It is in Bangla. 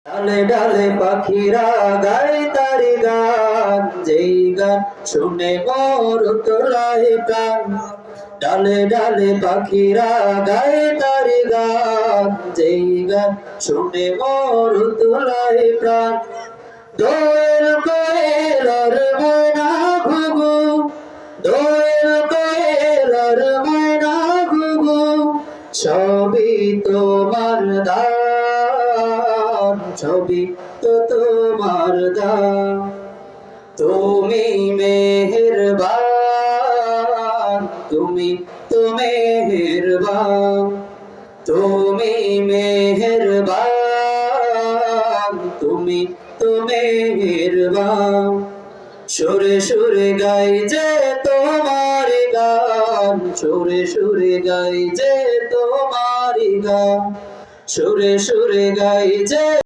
ডালে ডালে পাখিরা গায় তারি গান, যেই গান শুনে মোর তোলায় প্রাণ। ডালে ডালে পাখিরা গায় তারি গান, যেই গান শুনে মোর তোলায় প্রাণ। দোয়েল কোয়েলের ময়না ঘুঘু, দোয়েল কোয়েলের ময়না ঘুঘু, সবই তোমার দান, সবই তো তোমার দান। তুমি মেহেরবান, তুমি তো মেহেরবান, তুমি মেহেরবান, তুমি তো মেহেরবান। সুরে সুরে গাই যে তোমার গান, সুরে সুরে গাই যে তোমার গান, সুরে সুরে গাই যে